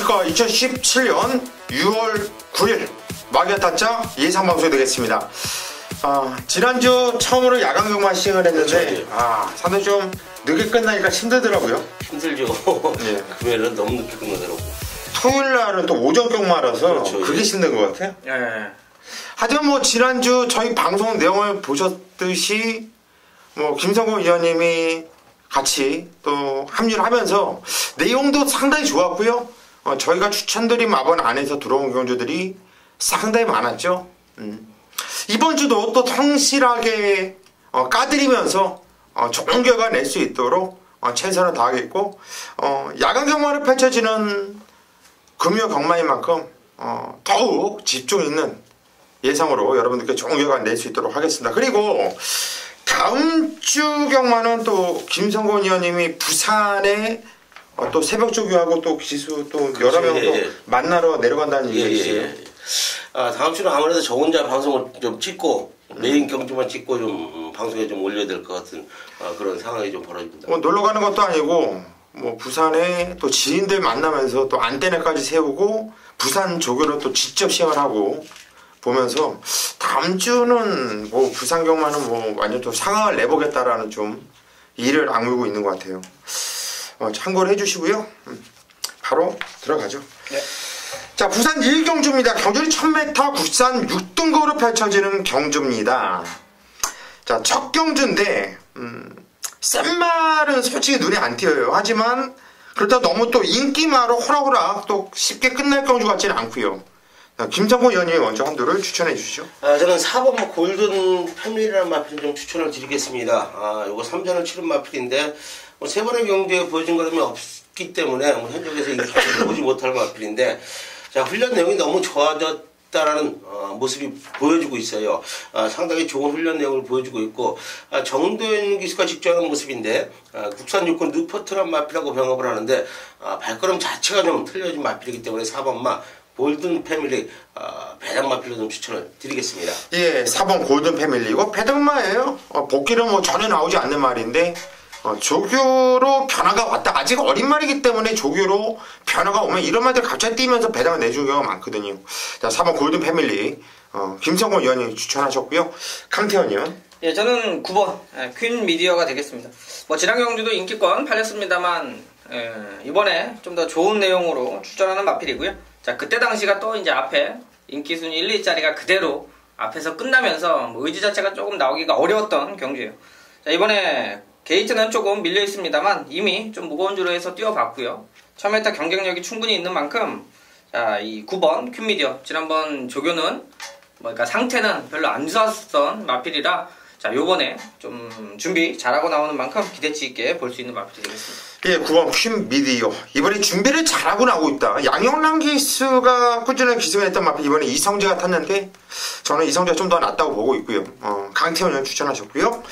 안녕하십니까. 2017년 6월 9일 마기아타짜 예상방송이 되겠습니다. 지난주 처음으로 야간 근무만 시행을 했는데 상당히 좀 늦게 끝나니까 힘들더라고요. 힘들죠. 예. 금요일은 너무 늦게 끝나더라고. 토요일 날은 또 오전 근무라서 그렇죠, 그게 예. 힘든 것 같아요. 예. 하지만 뭐 지난주 저희 방송 내용을 보셨듯이 뭐 김성곤 위원님이 같이 또 합류를 하면서 내용도 상당히 좋았고요. 저희가 추천드린 마번 안에서 들어온 경주들이 상당히 많았죠. 이번 주도 또 성실하게 까드리면서 좋은 결과 낼 수 있도록 최선을 다하겠고, 야간 경마를 펼쳐지는 금요 경마인 만큼 더욱 집중 있는 예상으로 여러분들께 좋은 결과 낼 수 있도록 하겠습니다. 그리고 다음 주 경마는 또 김성곤 의원님이 부산에 또 새벽 조교하고 또 기수 또 여러 명 또 만나러 내려간다는 얘기가 있어요. 다음 주는 아무래도 저 혼자 방송을 좀 찍고 메인 경주만 찍고 좀 방송에 좀 올려야 될 것 같은 그런 상황이 좀 벌어집니다. 뭐 놀러 가는 것도 아니고 뭐 부산에 또 지인들 만나면서 또 안테나까지 세우고 부산 조교로 또 직접 시행을 하고 보면서 다음 주는 뭐 부산 경마는 뭐 완전 또 상황을 내보겠다라는 좀 일을 악물고 있는 것 같아요. 참고를 해주시고요. 바로 들어가죠. 네. 자, 부산 1경주입니다. 경주는 1000m 국산 6등급으로 펼쳐지는 경주입니다. 자, 첫 경주인데 센 말은 솔직히 눈에 안 띄어요. 하지만 그렇다고 너무 또 인기마로 호락호락 또 쉽게 끝날 경주 같지는 않고요. 김성곤 의원님이 먼저 한두를 추천해 주시죠. 저는 4번 골든 패밀리라는 마필을 좀 추천을 드리겠습니다. 요거 3전을 치른 마필인데 뭐 세 번의 경주에 보여준 거라면 없기 때문에 뭐 현역에서 이렇게 보지 못할 마필인데, 자, 훈련 내용이 너무 좋아졌다라는 모습이 보여주고 있어요. 상당히 좋은 훈련 내용을 보여주고 있고, 정도현 기수가 직조하는 모습인데, 국산 육군 누퍼트란 마필이라고 병합을 하는데, 발걸음 자체가 좀 틀려진 마필이기 때문에 4번마 골든 패밀리 배당 마필로 좀 추천을 드리겠습니다. 예, 4번 골든 패밀리고 배당마예요. 복귀는 뭐 전혀 나오지 않는 말인데 조교로 변화가 왔다. 아직 어린 말이기 때문에 조교로 변화가 오면 이런 말들 갑자기 뛰면서 배당을 내주는 경우가 많거든요. 자, 4번 골든 패밀리 김성곤 의원님 추천하셨고요. 강태현 의원. 예, 저는 9번 퀸 미디어가 되겠습니다. 뭐 지난 경주도 인기권 팔렸습니다만 이번에 좀 더 좋은 내용으로 출전하는 마필이고요. 자, 그때 당시가 또 이제 앞에 인기 순위 1, 2자리가 그대로 앞에서 끝나면서 뭐 의지 자체가 조금 나오기가 어려웠던 경주예요. 자, 이번에 게이트는 조금 밀려 있습니다만 이미 좀 무거운 주로 해서 뛰어봤고요. 1000m 경쟁력이 충분히 있는 만큼 자, 이 9번 퀸미디어 지난번 조교는 그러니까 상태는 별로 안 좋았던 마필이라 자, 요번에 좀 준비 잘하고 나오는 만큼 기대치 있게 볼 수 있는 마필이 되겠습니다. 예, 9번 퀸 미디어. 이번에 준비를 잘하고 나오고 있다. 양영란 기수가 꾸준하게 기승을 했던 마필 이번에 이성재가 탔는데 저는 이성재가 좀 더 낫다고 보고 있고요. 강태현 의원 추천하셨고요.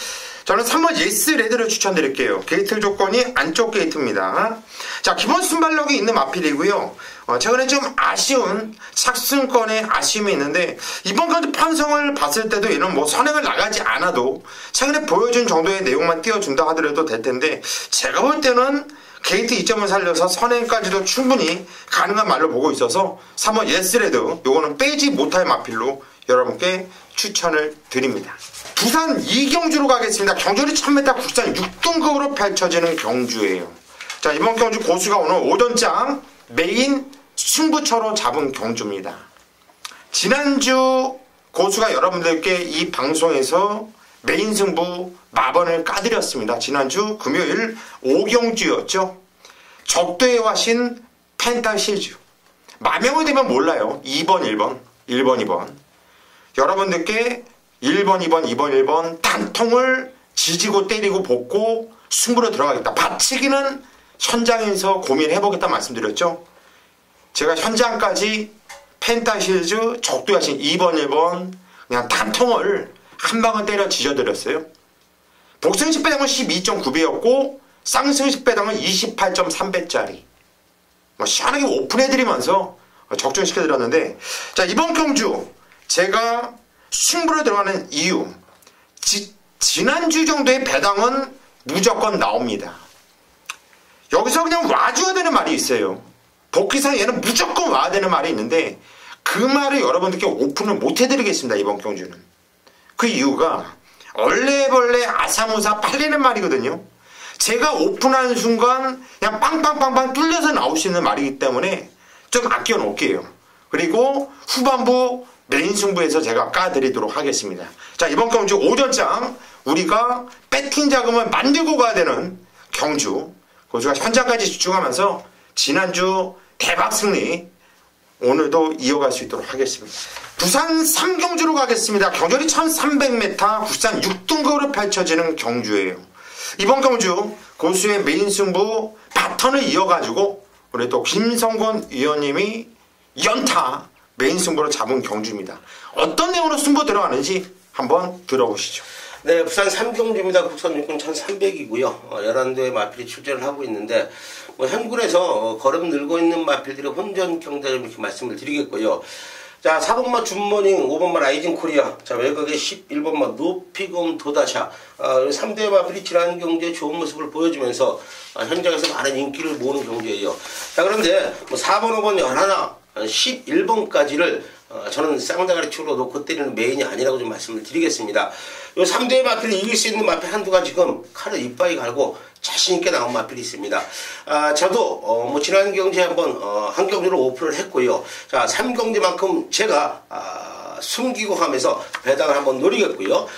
저는 3번 예스 레드를 추천드릴게요. 게이트 조건이 안쪽 게이트입니다. 자, 기본 순발력이 있는 마필이고요. 최근에 좀 아쉬운 착승권에 아쉬움이 있는데 이번 경주 편성을 봤을 때도 얘는 뭐 선행을 나가지 않아도 최근에 보여준 정도의 내용만 띄워준다 하더라도 될 텐데 제가 볼 때는 게이트 2점을 살려서 선행까지도 충분히 가능한 말로 보고 있어서 3번 예스 레드 요거는 빼지 못할 마필로 여러분께 추천을 드립니다. 부산 2경주로 가겠습니다. 경주는 1000m 국산 6등급으로 펼쳐지는 경주예요. 자, 이번 경주 고수가 오늘 오전장 메인 승부처로 잡은 경주입니다. 지난주 고수가 여러분들께 이 방송에서 메인 승부 마번을 까드렸습니다. 지난주 금요일 5경주였죠. 적도의 화신 펜타시즈. 마명이 되면 몰라요. 2번, 1번, 1번, 2번. 여러분들께 1번, 2번, 2번, 1번 단통을 지지고 때리고 볶고 승부로 들어가겠다. 받치기는 현장에서 고민해보겠다 말씀드렸죠. 제가 현장까지 펜타시즈 적도하신 2번, 1번 그냥 단통을 한 방을 때려 지져드렸어요. 복승식 배당은 12.9배였고 쌍승식 배당은 28.3배짜리 뭐 시원하게 오픈해드리면서 적중시켜드렸는데, 자, 이번 경주 제가 승부로 들어가는 이유, 지난주 정도의 배당은 무조건 나옵니다. 여기서 그냥 와줘야 되는 말이 있어요. 복귀상 얘는 무조건 와야 되는 말이 있는데 그 말을 여러분들께 오픈을 못 해드리겠습니다. 이번 경주는. 그 이유가 얼레벌레 아사무사 팔리는 말이거든요. 제가 오픈하는 순간 그냥 빵빵빵빵 뚫려서 나올 수 있는 말이기 때문에 좀 아껴 놓을게요. 그리고 후반부 메인 승부에서 제가 까드리도록 하겠습니다. 자, 이번 경주 오전장 우리가 배팅 자금을 만들고 가야 되는 경주, 고수가 현장까지 집중하면서 지난주 대박 승리 오늘도 이어갈 수 있도록 하겠습니다. 부산 3경주로 가겠습니다. 경절이 1300m 국산 6등급으로 펼쳐지는 경주예요. 이번 경주 고수의 메인 승부 바턴을 이어가지고 우리 또 김성곤 위원님이 연타 메인 승부로 잡은 경주입니다. 어떤 내용으로 승부 들어가는지 한번 들어보시죠. 네, 부산 3경주입니다. 국산 육군 1300이고요. 11대의 마필이 출전을 하고 있는데 현군에서 걸음 늘고 있는 마필들의 혼전 경쟁을 이렇게 말씀을 드리겠고요. 자, 4번마 줌머닝, 5번마 라이징 코리아, 자, 외곽의 11번마 노피곰 도다샤, 3대 마필이 지난 경기에 좋은 모습을 보여주면서 현장에서 많은 인기를 모으는 경기예요. 자, 그런데 4번, 5번, 11, 11번까지를 저는 쌍다가리 축으로 놓고 때리는 메인이 아니라고 좀 말씀을 드리겠습니다. 요 3대의 마필을 이길 수 있는 마필 한두가 지금 칼을 이빠이 갈고 자신있게 나온 마필이 있습니다. 저도 지난 경기에 한번 한 경기로 오픈을 했고요. 자, 3경기만큼 제가 숨기고 하면서 배당을 한번 노리겠고요.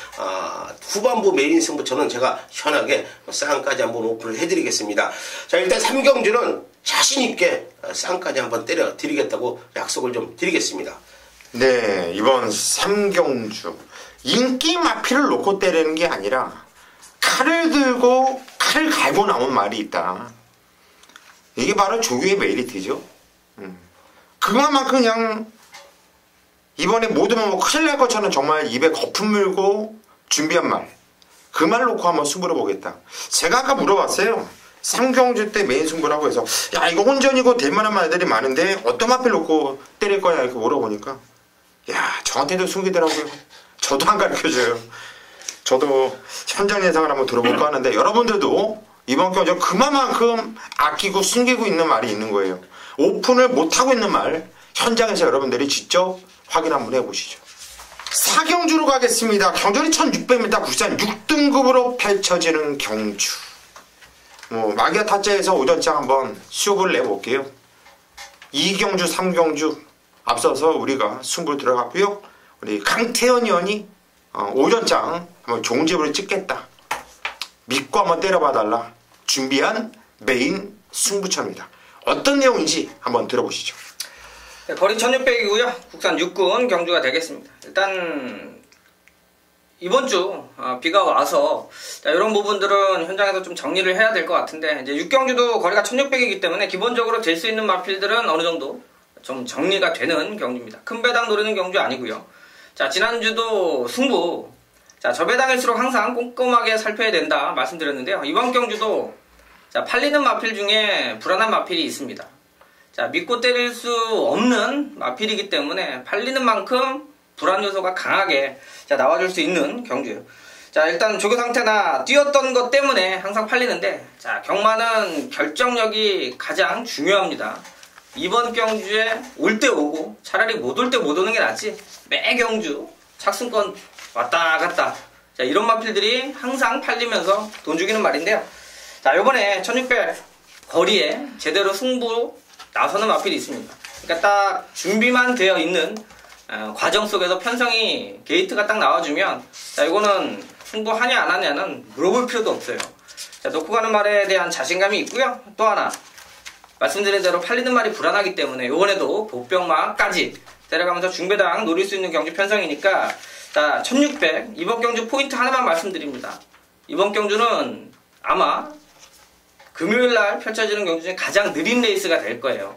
후반부 메인 승부처는 제가 현하게 쌍까지 한번 오픈을 해드리겠습니다. 자, 일단 3경주는 자신있게 쌍까지 한번 때려 드리겠다고 약속을 좀 드리겠습니다. 네, 이번 3경주 인기 마필을 놓고 때리는 게 아니라 칼을 들고 칼 갈고 나온 말이 있다. 이게 바로 조규의 메리트죠. 그만큼 그냥 이번에 모두면 뭐 큰일 날 것처럼 정말 입에 거품 물고 준비한 말, 그 말 놓고 한번 승부를 보겠다. 제가 아까 물어봤어요. 3경주 때 메인 승부라고 해서 야, 이거 혼전이고 될만한 말들이 많은데 어떤 마필 놓고 때릴 거냐 이렇게 물어보니까 야, 저한테도 숨기더라고요. 저도 안 가르쳐줘요. 저도 현장 예상을 한번 들어볼까 하는데 여러분들도 이번 경주 그만큼 아끼고 숨기고 있는 말이 있는 거예요. 오픈을 못하고 있는 말 현장에서 여러분들이 직접 확인 한번 해보시죠. 4경주로 가겠습니다. 경절이 1600m 국산 6등급으로 펼쳐지는 경주. 마기아 타짜에서 오전장 한번 수업을 내볼게요. 2경주, 3경주 앞서서 우리가 승부 들어갔고요. 우리 강태현 의원이 오전장 한번 종집을 찍겠다. 믿고 한번 때려봐달라. 준비한 메인 승부처입니다. 어떤 내용인지 한번 들어보시죠. 네, 거리 1600이고요. 국산 육군 경주가 되겠습니다. 일단 이번 주 비가 와서 이런 부분들은 현장에서 좀 정리를 해야 될 것 같은데 이제 6경주도 거리가 1600이기 때문에 기본적으로 될 수 있는 마필들은 어느 정도 좀 정리가 되는 경주입니다. 큰 배당 노리는 경주 아니고요. 자, 지난주도 승부, 자, 저배당일수록 항상 꼼꼼하게 살펴야 된다 말씀드렸는데요. 이번 경주도 자, 팔리는 마필 중에 불안한 마필이 있습니다. 자, 믿고 때릴 수 없는 마필이기 때문에 팔리는 만큼 불안 요소가 강하게 자, 나와줄 수 있는 경주예요. 자, 일단 조교 상태나 뛰었던 것 때문에 항상 팔리는데 자, 경마는 결정력이 가장 중요합니다. 이번 경주에 올 때 오고 차라리 못 올 때 못 오는 게 낫지 매 경주 착승권 왔다 갔다 자, 이런 마필들이 항상 팔리면서 돈 주기는 말인데요. 자, 요번에 1600 거리에 제대로 승부 나서는 마필이 있습니다. 그러니까 딱 준비만 되어 있는 과정 속에서 편성이 게이트가 딱 나와주면 자, 이거는 승부하냐 안 하냐는 물어볼 필요도 없어요. 자, 놓고 가는 말에 대한 자신감이 있고요. 또 하나 말씀드린 대로 팔리는 말이 불안하기 때문에 이번에도 보병마까지 때려가면서 중배당 노릴 수 있는 경주 편성이니까 자, 1600 이번 경주 포인트 하나만 말씀드립니다. 이번 경주는 아마 금요일날 펼쳐지는 경주 중에 가장 느린 레이스가 될 거예요.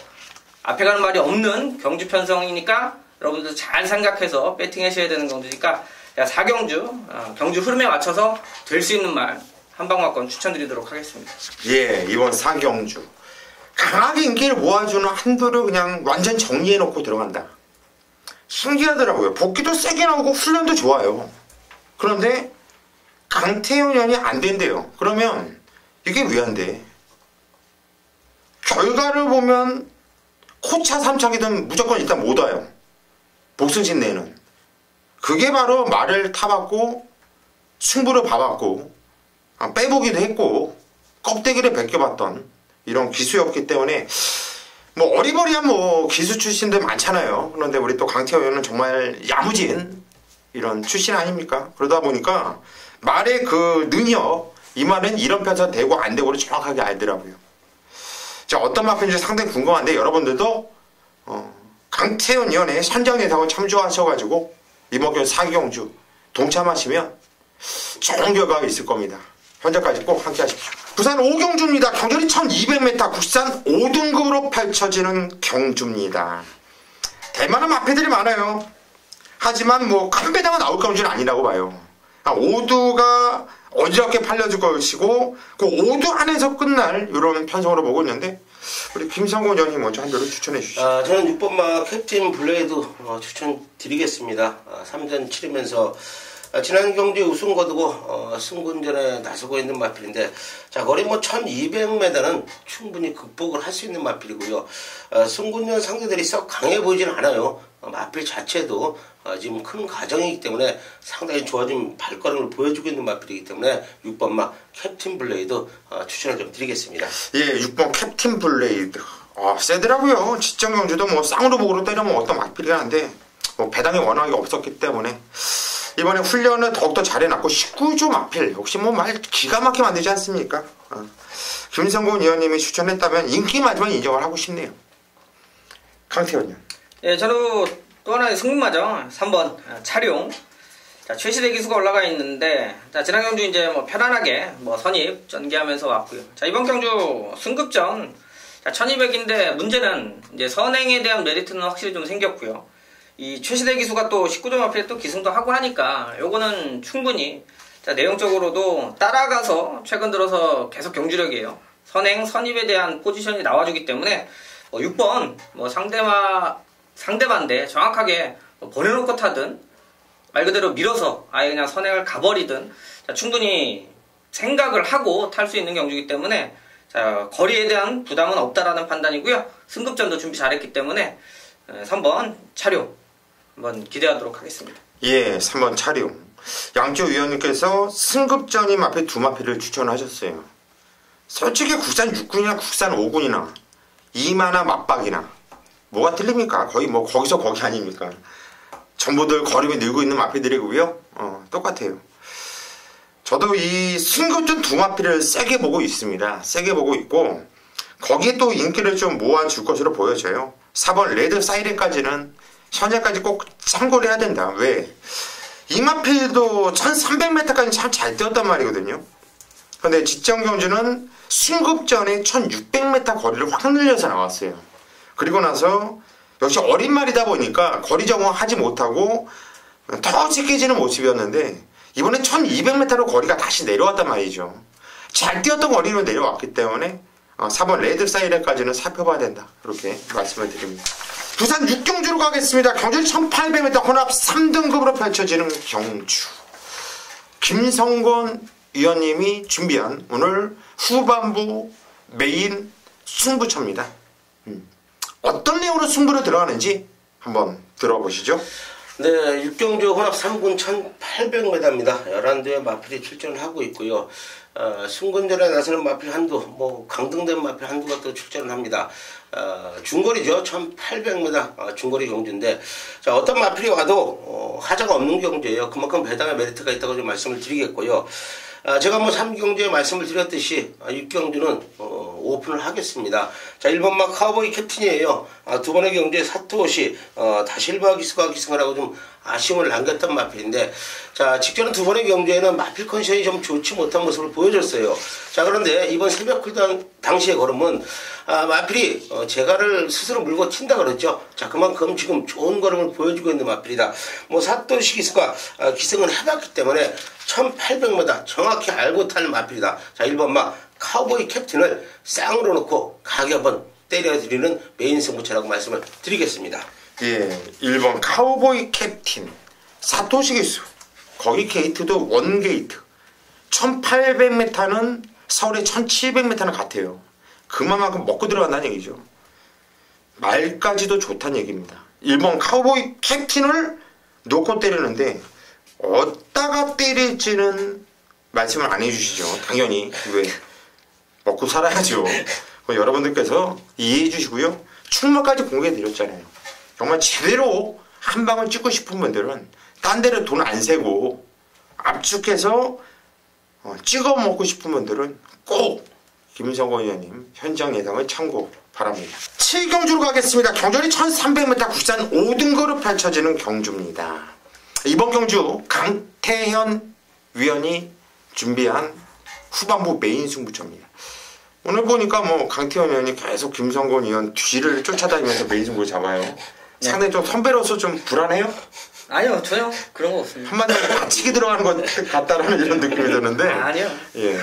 앞에 가는 말이 없는 경주 편성이니까 여러분들 잘 생각해서 배팅 하셔야 되는 경주니까 4경주 경주 흐름에 맞춰서 될 수 있는 말 한방막권 추천드리도록 하겠습니다. 예, 이번 4경주 강하게 인기를 모아주는 한도를 그냥 완전 정리해놓고 들어간다. 신기하더라고요. 복귀도 세게 나오고 훈련도 좋아요. 그런데 강태현 의원이 안 된대요. 그러면 이게 왜 안 돼? 결과를 보면 코차 3차기든 무조건 일단 못 와요. 복승신 내는. 그게 바로 말을 타봤고 승부를 봐봤고 빼보기도 했고 껍데기를 벗겨봤던 이런 기수였기 때문에 뭐 어리버리한 뭐 기수 출신들 많잖아요. 그런데 우리 또 강태호 의원은 정말 야무진 이런 출신 아닙니까? 그러다 보니까 말의 그 능력, 이 말은 이런 편에서 되고 안 되고를 정확하게 알더라고요. 자, 어떤 마필인지 상당히 궁금한데 여러분들도 강태훈 의원의 선정 예상을 참조하셔가지고 이번 경우 4경주 동참하시면 좋은 결과가 있을 겁니다. 현재까지 꼭 함께 하십시오. 부산 5경주입니다. 경전이 1200m 국산 5등급으로 펼쳐지는 경주입니다. 대만은 마패들이 많아요. 하지만 뭐 큰 배당은 나올 경주는 아니라고 봐요. 5두가 어지럽게 팔려줄 것이고 그 5두 안에서 끝날 이런 편성으로 보고 있는데 우리 김성곤 의원님 먼저 한 대로 추천해 주시죠. 저는 6번마 캡틴 블레이드 추천드리겠습니다. 3전 치르면서 지난 경주에 우승 거두고 승군전에 나서고 있는 마필인데 자 거리 뭐 1200m는 충분히 극복을 할 수 있는 마필이고요. 승군전 상대들이 썩 강해 보이지는 않아요. 마필 자체도 지금 큰 가정이기 때문에 상당히 좋아진 발걸음을 보여주고 있는 마필이기 때문에 6번마 캡틴 블레이드 추천을 좀 드리겠습니다. 예, 6번 캡틴 블레이드. 세더라고요. 지정 경주도 뭐 쌍으로 목으로 때려면 어떤 마필이긴 한데 뭐 배당이 워낙에 없었기 때문에 이번에 훈련을 더욱더 잘해놨고 19조 마필 역시 뭐 말 기가 막히게 만들지 않습니까? 김성곤 의원님이 추천했다면 인기 맞으면 인정을 하고 싶네요. 강태원 의원. 예, 저도 또 하나의 승부마죠. 3번 차룡. 자, 최시대 기수가 올라가 있는데 자, 지난 경주 이제 뭐 편안하게 뭐 선입 전개하면서 왔고요. 자, 이번 경주 승급전 자, 1200인데 문제는 이제 선행에 대한 메리트는 확실히 좀 생겼고요. 이 최시대 기수가 또 19점 앞에 또 기승도 하고 하니까 요거는 충분히 자, 내용적으로도 따라가서 최근 들어서 계속 경주력이에요. 선행, 선입에 대한 포지션이 나와주기 때문에 6번 뭐 상대반대 정확하게 보내놓고 타든 말 그대로 밀어서 아예 그냥 선행을 가버리든 자, 충분히 생각을 하고 탈 수 있는 경주이기 때문에 자, 거리에 대한 부담은 없다라는 판단이고요. 승급전도 준비 잘했기 때문에 3번 차룡 한번 기대하도록 하겠습니다. 예, 3번 차룡. 양조 위원님께서 승급전임 앞에 두 마필을 추천하셨어요. 솔직히 국산 6군이나 국산 5군이나 이마나 맞박이나 뭐가 틀립니까? 거의 뭐 거기서 거기 아닙니까? 전부들 거림이 늘고 있는 마필들이고요. 똑같아요. 저도 이 승급전 두 마필을 세게 보고 있습니다. 세게 보고 있고 거기에 또 인기를 좀 모아줄 것으로 보여져요. 4번 레드 사이렌까지는 현재까지 꼭 참고를 해야 된다. 왜? 이 마필도 1300m까지 참 잘 뛰었단 말이거든요. 근데 직전 경주는 승급전에 1600m 거리를 확 늘려서 나왔어요. 그리고 나서 역시 어린 말이다 보니까 거리 적응하지 못하고 더 찢겨지는 모습이었는데 이번에 1200m로 거리가 다시 내려왔단 말이죠. 잘 뛰었던 거리로 내려왔기 때문에 4번 레드 사이렌까지는 살펴봐야 된다. 그렇게 말씀을 드립니다. 부산 6경주로 가겠습니다. 경주 1800m 혼합 3등급으로 펼쳐지는 경주. 김성곤 위원님이 준비한 오늘 후반부 메인 승부처입니다. 어떤 내용으로 승부를 들어가는지 한번 들어보시죠. 네, 6경주 혼합 3군 1800m입니다. 11대의 마필이 출전을 하고 있고요. 승군전에 나서는 마필 한두, 뭐 강등된 마필 한두가 또 출전을 합니다. 중거리죠. 1800m 중거리 경주인데 자, 어떤 마필이 와도 하자가 없는 경주예요. 그만큼 배당의 메리트가 있다고 좀 말씀을 드리겠고요. 제가 뭐 3경주에 말씀을 드렸듯이 6경주는 오픈을 하겠습니다. 자, 1번마 카우보이 캡틴이에요. 두 번의 경주에 사토시 다실바 기수가 기승을 하고 좀 아쉬움을 남겼던 마필인데 자, 직전은 두 번의 경주에는 마필 컨디션이 좀 좋지 못한 모습을 보여줬어요. 자, 그런데 이번 새벽 쿨다운 당시의 걸음은 마필이 제가를 스스로 물고 튄다 그랬죠. 자, 그만큼 지금 좋은 걸음을 보여주고 있는 마필이다. 뭐 사토시 기수가 기승을 해봤기 때문에 1800m 정확히 알고 탈 마필이다. 자, 1번마 카우보이 캡틴을 쌍으로 놓고 가게 한번 때려드리는 메인 승부처라고 말씀을 드리겠습니다. 예, 1번 카우보이 캡틴 사토시 기수. 거기 게이트도 원 게이트. 1800m는 서울의 1700m는 같아요. 그만큼 먹고 들어간다는 얘기죠. 말까지도 좋다는 얘기입니다. 일본 카우보이 캡틴을 놓고 때리는데 어디다가 때릴지는 말씀을 안 해주시죠. 당연히 왜 먹고 살아야죠. 여러분들께서 이해해 주시고요. 출마까지 공개해 드렸잖아요. 정말 제대로 한 방을 찍고 싶은 분들은 딴 데로 돈 안 세고 압축해서 찍어 먹고 싶은 분들은 꼭 김성곤 의원님 현장 예상을 참고 바랍니다. 7경주로 가겠습니다. 경전이 1300m 국산 5등거로 펼쳐지는 경주입니다. 이번 경주 강태현 위원이 준비한 후반부 메인 승부처입니다. 오늘 보니까 뭐 강태현 의원이 계속 김성곤 의원 뒤를 쫓아다니면서 메인 승부를 잡아요. 네. 상당히 좀 선배로서 좀 불안해요? 아니요, 전혀 그런 거 없습니다. 한마디로 다치기 들어가는 것 같다라는 이런 느낌이 드는데. 아니요. 예.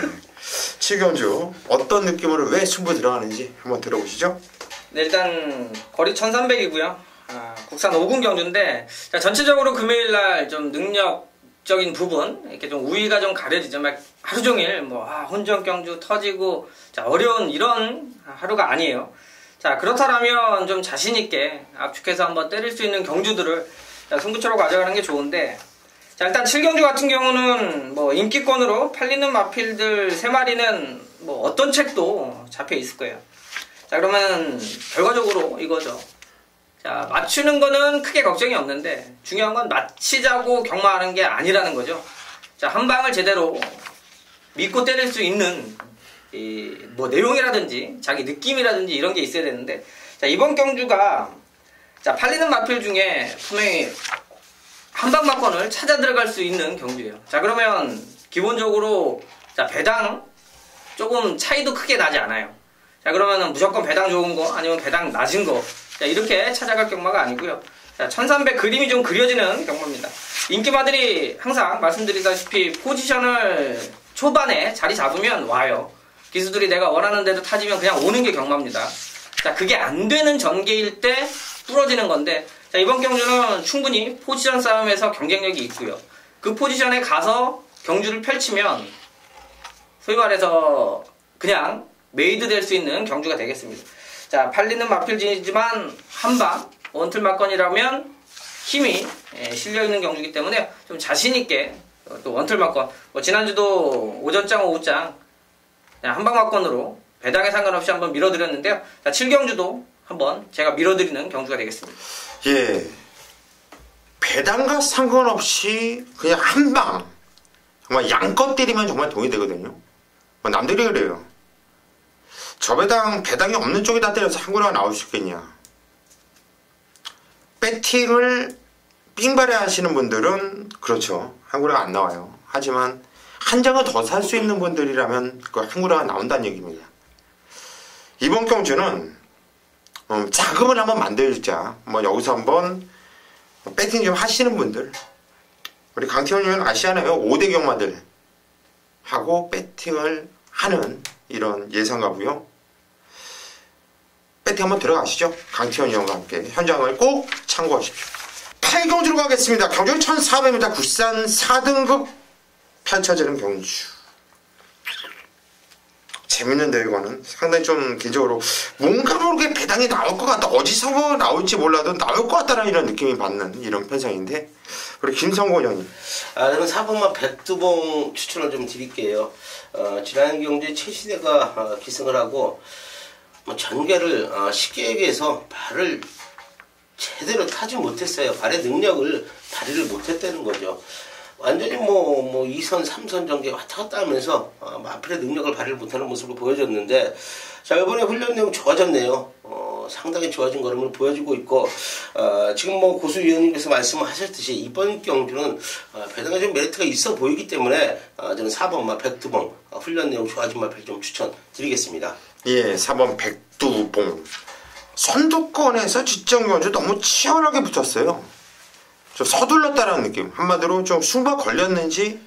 7경주 어떤 느낌으로 왜 승부 들어가는지 한번 들어보시죠. 네, 일단 거리 1300이고요. 국산 5군 경주인데 자, 전체적으로 금요일날 좀 능력적인 부분 이렇게 좀 우위가 좀 가려지죠. 막 하루 종일 뭐 혼전 경주 터지고 자, 어려운 이런 하루가 아니에요. 자, 그렇다면 좀 자신 있게 압축해서 한번 때릴 수 있는 경주들을 자, 승부처로 가져가는 게 좋은데 자, 일단 7경주 같은 경우는 뭐 인기권으로 팔리는 마필들 3마리는 뭐 어떤 책도 잡혀 있을 거예요. 자, 그러면 결과적으로 이거죠. 자, 맞추는 거는 크게 걱정이 없는데 중요한 건 맞히자고 경마하는 게 아니라는 거죠. 자, 한 방을 제대로 믿고 때릴 수 있는 뭐 내용이라든지 자기 느낌이라든지 이런 게 있어야 되는데 자, 이번 경주가 자, 팔리는 마필 중에 분명히 한방마권을 찾아 들어갈 수 있는 경주예요. 자, 그러면 기본적으로 자, 배당 조금 차이도 크게 나지 않아요. 자, 그러면은 무조건 배당 좋은 거 아니면 배당 낮은 거 자, 이렇게 찾아갈 경마가 아니고요. 자, 1300 그림이 좀 그려지는 경마입니다. 인기마들이 항상 말씀드리다시피 포지션을 초반에 자리 잡으면 와요. 기수들이 내가 원하는 대로 타지면 그냥 오는 게 경마입니다. 자, 그게 안 되는 전개일 때 부러지는 건데 자, 이번 경주는 충분히 포지션 싸움에서 경쟁력이 있고요. 그 포지션에 가서 경주를 펼치면 소위 말해서 그냥 메이드 될 수 있는 경주가 되겠습니다. 자, 팔리는 마필진이지만 한방 원틀 막건이라면 힘이 실려있는 경주이기 때문에 좀 자신있게 또 원틀 막건 뭐 지난주도 오전장 오후장 한방 막건으로 배당에 상관없이 한번 밀어드렸는데요. 자, 7경주도 한번 제가 밀어드리는 경주가 되겠습니다. 예, 배당과 상관없이 그냥 한방 정말 양껏 때리면 정말 돈이 되거든요. 남들이 그래요. 저 배당이 없는 쪽에다 때려서 한구라가 나올 수 있겠냐. 배팅을 삥바레 하시는 분들은 그렇죠, 한구라가 안 나와요. 하지만 한 장을 더 살 수 있는 분들이라면 그 한구라가 나온다는 얘기입니다. 이번 경주는 자금을 한번 만들자. 뭐 여기서 한번 배팅 좀 하시는 분들, 우리 강태현 의원 아시잖아요. 5대 경마들 하고 배팅을 하는 이런 예상가고요. 배팅 한번 들어가시죠. 강태현 의원과 함께 현장을 꼭 참고하십시오. 8경주로 가겠습니다. 경주는 1400m 국산 4등급 펼쳐지는 경주. 재밌는데 이거는 상당히 좀 개인적으로 뭔가 모르게 배당이 나올 것 같다. 어디서 나올지 몰라도 나올 것 같다는 이런 느낌이 받는 이런 편성인데 우리 김성곤 의원님. 저는 4번만 백두봉 추천을 좀 드릴게요. 지난 경주에 최시대가 기승을 하고 전개를 쉽게 얘기해서 발을 제대로 타지 못했어요. 발의 능력을 발휘를 못했다는 거죠. 완전히 뭐 2선, 3선 전개 왔다 갔다 하면서 마필의 능력을 발휘를 못하는 모습을 보여줬는데 자, 이번에 훈련 내용 좋아졌네요. 상당히 좋아진 걸음을 보여주고 있고 지금 뭐 고수 위원님께서 말씀하셨듯이 이번 경주는 배당에 좀 메리트가 있어 보이기 때문에 저는 4번마 백두봉 훈련 내용 좋아진 마필 좀 추천드리겠습니다. 예, 4번 백두봉. 선두권에서 직전 경주 너무 치열하게 붙었어요. 좀 서둘렀다라는 느낌. 한마디로 좀 승부가 걸렸는지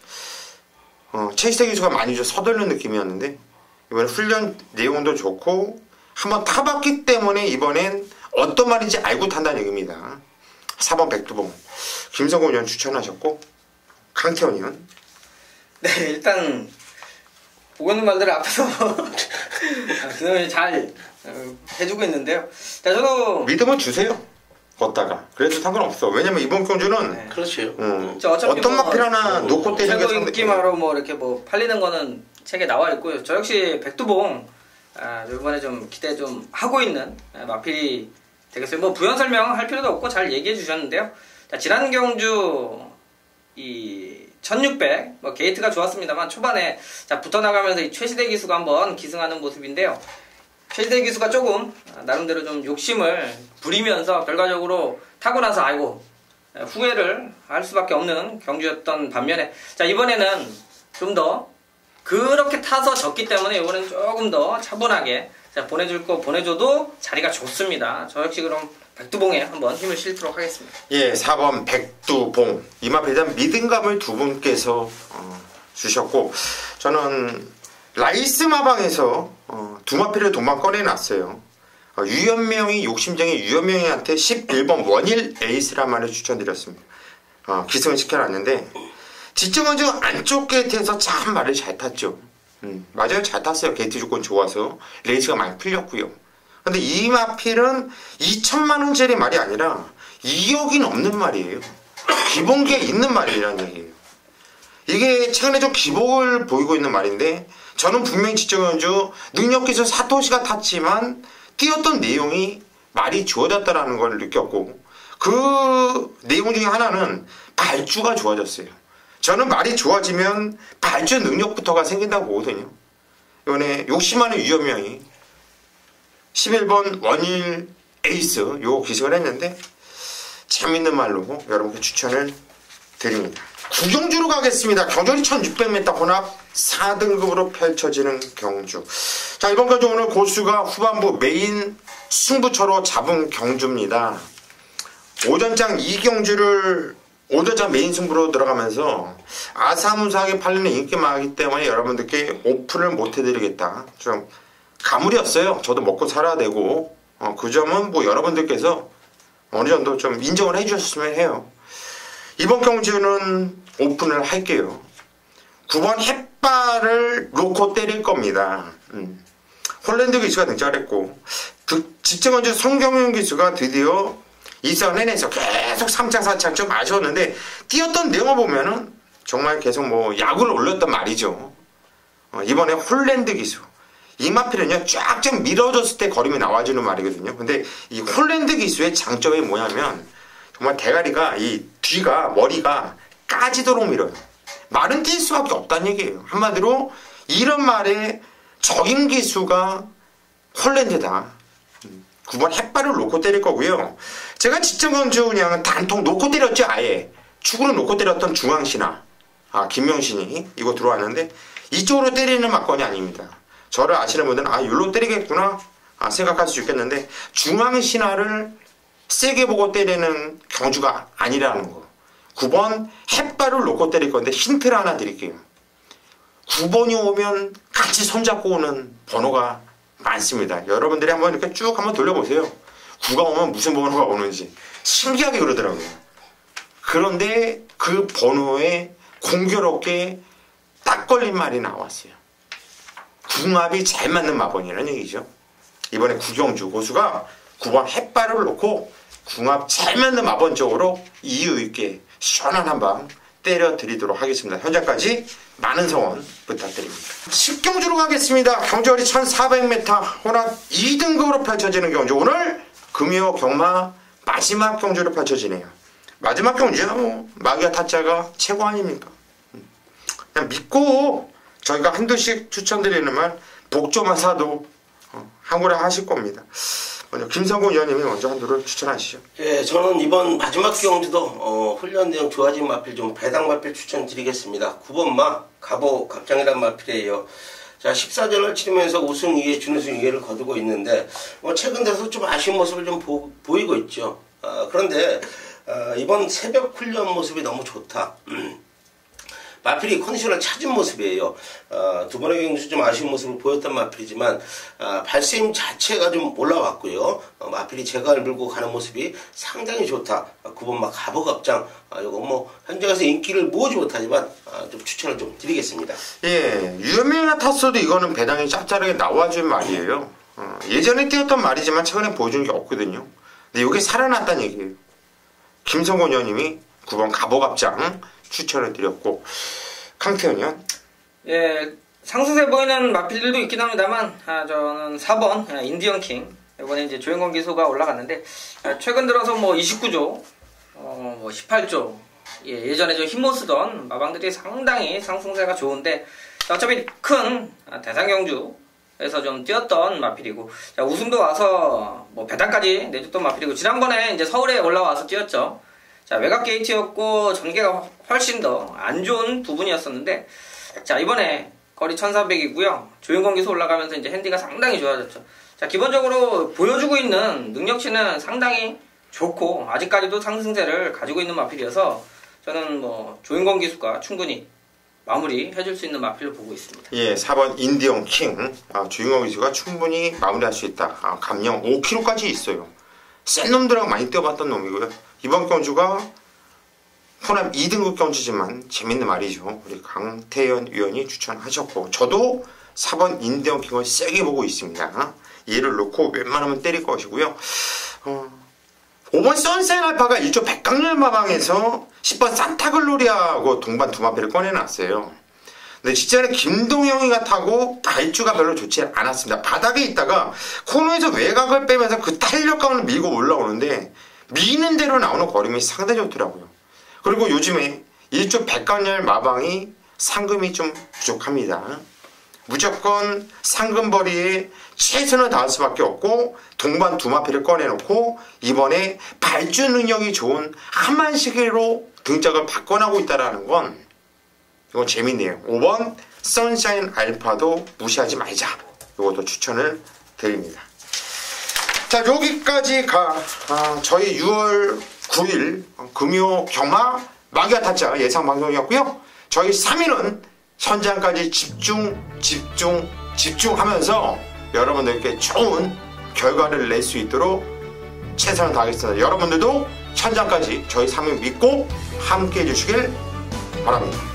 최희태 기수가 많이 좀 서둘른 느낌이었는데 이번에 훈련 내용도 좋고 한번 타봤기 때문에 이번엔 어떤 말인지 알고 탄다는 얘기입니다. 4번 백두봉 김성곤 의원 추천하셨고 강태현 의원. 네, 일단 보고 있는 말들 앞에서 그놈이 잘 해주고 있는데요. 자, 저도 믿음은 주세요. 걷다가 그래도 상관없어. 왜냐면 이번 경주는 네. 그렇죠. 어떤 마필 하나 놓고 때리는 게 최고 인기마로 뭐 이렇게 뭐 팔리는 거는 책에 나와 있고요. 저 역시 백두봉 이번에 좀 기대 좀 하고 있는 마필이 되겠어요. 뭐 부연 설명할 필요도 없고 잘 얘기해 주셨는데요. 자, 지난 경주 이 1600 뭐 게이트가 좋았습니다만 초반에 자 붙어 나가면서 이 최시대 기수가 한번 기승하는 모습인데요. 최시대 기수가 조금 나름대로 좀 욕심을 부리면서 결과적으로 타고 나서 아이고 후회를 할 수밖에 없는 경주였던 반면에 자 이번에는 좀 더 그렇게 타서 졌기 때문에 이번에는 조금 더 차분하게 자, 보내줄 거 보내줘도 자리가 좋습니다. 저 역시 그럼 백두봉에 한번 힘을 실도록 하겠습니다. 예, 4번 백두봉. 이 마필에 대한 믿음감을 두 분께서 주셨고 저는 라이스 마방에서 두 마필을 동반 꺼내놨어요. 유연명이 욕심쟁이 유연명이한테 11번 원일 에이스란 말을 추천드렸습니다. 기승을 시켜놨는데 지정원주 안쪽 게이트에서 참 말을 잘 탔죠. 맞아요, 잘 탔어요. 게이트 조건 좋아서 레이스가 많이 풀렸고요. 근데 이 마필은 2천만원짜리 말이 아니라 2억이 넘는 말이에요. 기본기에 있는 말이라는 얘기예요. 이게 최근에 좀 기복을 보이고 있는 말인데 저는 분명히 지정연주 능력기술 사토시가 탔지만 뛰었던 내용이 말이 좋아졌다는 걸 느꼈고 그 내용 중에 하나는 발주가 좋아졌어요. 저는 말이 좋아지면 발주 능력부터가 생긴다고 보거든요. 이번에 욕심하는 유연명이 11번 원일 에이스 요거 기승을 했는데 재밌는 말로 여러분께 추천을 드립니다. 구경주로 가겠습니다. 경주리 1600m 혼합 4등급으로 펼쳐지는 경주. 자, 이번 경주 오늘 고수가 후반부 메인 승부처로 잡은 경주입니다. 오전장 2경주를 오전장 메인 승부로 들어가면서 아사무사하게 팔리는 인기마이기 때문에 여러분들께 오픈을 못 해드리겠다. 좀 가물이었어요. 저도 먹고 살아야 되고 그 점은 뭐 여러분들께서 어느 정도 좀 인정을 해주셨으면 해요. 이번 경주는 오픈을 할게요. 9번 햇발을 놓고 때릴 겁니다. 홀랜드 기수가 등장을 했고 직전원주 성경윤 기수가 드디어 2선 내내서 계속 3창 4창 좀 아쉬웠는데 뛰었던 내용을 보면은 정말 계속 뭐 야구를 올렸단 말이죠. 이번에 홀랜드 기수 이 마필은요 쫙쫙 밀어줬을 때 거림이 나와주는 말이거든요. 근데 이 홀랜드 기수의 장점이 뭐냐면 정말 대가리가 이 뒤가 머리가 까지도록 밀어요. 말은 뛸 수밖에 없다는 얘기예요. 한마디로 이런 말에 적임 기수가 홀랜드다. 9번 햇발을 놓고 때릴 거고요. 제가 직전경주 그냥 단통 놓고 때렸죠. 아예 축으로 놓고 때렸던 중앙신화 김명신이 이거 들어왔는데 이쪽으로 때리는 막건이 아닙니다. 저를 아시는 분들은 여기로 때리겠구나 생각할 수 있겠는데 중앙신화를 세게 보고 때리는 경주가 아니라는 거. 9번 햇발을 놓고 때릴 건데 힌트를 하나 드릴게요. 9번이 오면 같이 손잡고 오는 번호가 많습니다. 여러분들이 한번 이렇게 쭉 한번 돌려보세요. 9가 오면 무슨 번호가 오는지 신기하게 그러더라고요. 그런데 그 번호에 공교롭게 딱 걸린 말이 나왔어요. 궁합이 잘 맞는 마번이라는 얘기죠. 이번에 구경주 고수가 9번 햇발을 놓고 궁합 잘 맞는 마번 쪽으로 이유있게 시원한 한방 때려드리도록 하겠습니다. 현장까지 많은 성원 부탁드립니다. 10경주로 가겠습니다. 경주거리 1400m 혼합 2등급으로 펼쳐지는 경주. 오늘 금요 경마 마지막 경주로 펼쳐지네요. 마지막 경주야 뭐 마기와 타짜가 최고 아닙니까? 그냥 믿고 저희가 한두씩 추천드리는 말 복조만 사도 항우라 하실 겁니다. 먼저 김성곤 의원님이 먼저 한두를 추천하시죠. 예, 저는 이번 마지막 경주도 훈련 내용 좋아진 마필 좀 배당 마필 추천드리겠습니다. 9번마 가보 갑장이란 마필이에요. 자, 14전을 치르면서 우승 2회, 준우승 2회를 거두고 있는데 최근 들어서 좀 아쉬운 모습을 좀 보이고 있죠. 그런데 이번 새벽 훈련 모습이 너무 좋다. 마필이 컨디션을 찾은 모습이에요. 두 번의 경기 좀 아쉬운 모습을 보였던 마필이지만 발세임 자체가 좀 올라왔고요. 마필이 제갈 물고 가는 모습이 상당히 좋다. 9번 막 가보갑장 이거 뭐 현재 가서 인기를 모으지 못하지만 좀 추천을 좀 드리겠습니다. 예, 유현명이나 탔어도 이거는 배당이 짭짤하게 나와준 말이에요. 예전에 뛰었던 말이지만 최근에 보여준 게 없거든요. 근데 이게 살아났다는 얘기예요. 김성곤 의원님이 9번 가보갑장 추천을 드렸고, 강태현 의원. 예, 상승세 보이는 마필들도 있긴 합니다만 저는 4번 인디언킹 이번에 이제 조현건 기수가 올라갔는데 최근 들어서 뭐 29조, 뭐 18조 예전에 좀 힘못 쓰던 마방들이 상당히 상승세가 좋은데 어차피 큰 대상경주에서 좀 뛰었던 마필이고 자, 우승도 와서 뭐 배당까지 내줬던 마필이고 지난번에 이제 서울에 올라와서 뛰었죠. 자, 외곽 게이트였고 전개가 훨씬 더 안 좋은 부분이었었는데 자, 이번에 거리 1400이고요. 조윤건 기수 올라가면서 이제 핸디가 상당히 좋아졌죠. 자, 기본적으로 보여주고 있는 능력치는 상당히 좋고 아직까지도 상승세를 가지고 있는 마필이어서 저는 뭐 조윤건 기수가 충분히 마무리 해줄 수 있는 마필로 보고 있습니다. 예, 4번 인디언 킹. 조윤건 기수가 충분히 마무리할 수 있다. 감량 5kg까지 있어요. 센 놈들하고 많이 뛰어봤던 놈이고요. 이번 경주가 호남 2등급 경주지만 재밌는 말이죠. 우리 강태현 위원이 추천하셨고 저도 4번 인디언 킹을 세게 보고 있습니다. 얘를 놓고 웬만하면 때릴 것이고요. 5번 선샤인 알파가 1조 백강렬 마방에서 10번 산타글로리아하고 동반 두 마패를 꺼내놨어요. 근데 직전에 김동영이가 타고 발주가 별로 좋지 않았습니다. 바닥에 있다가 코너에서 외곽을 빼면서 그 탄력감을 밀고 올라오는데 미는 대로 나오는 걸음이 상당히 좋더라고요. 그리고 요즘에 1조 백강렬 마방이 상금이 좀 부족합니다. 무조건 상금벌이에 최선을 다할 수밖에 없고 동반 두 마패를 꺼내놓고 이번에 발주 능력이 좋은 한만식으로 등짝을 바꿔나고 있다는 건 이건 재밌네요. 5번 선샤인 알파도 무시하지 말자. 이것도 추천을 드립니다. 자, 여기까지가 저희 6월 9일 금요 경마 마기아 타짜 예상 방송이었고요. 저희 3위는 현장까지 집중하면서 여러분들께 좋은 결과를 낼 수 있도록 최선을 다하겠습니다. 여러분들도 현장까지 저희 3위 믿고 함께 해주시길 바랍니다.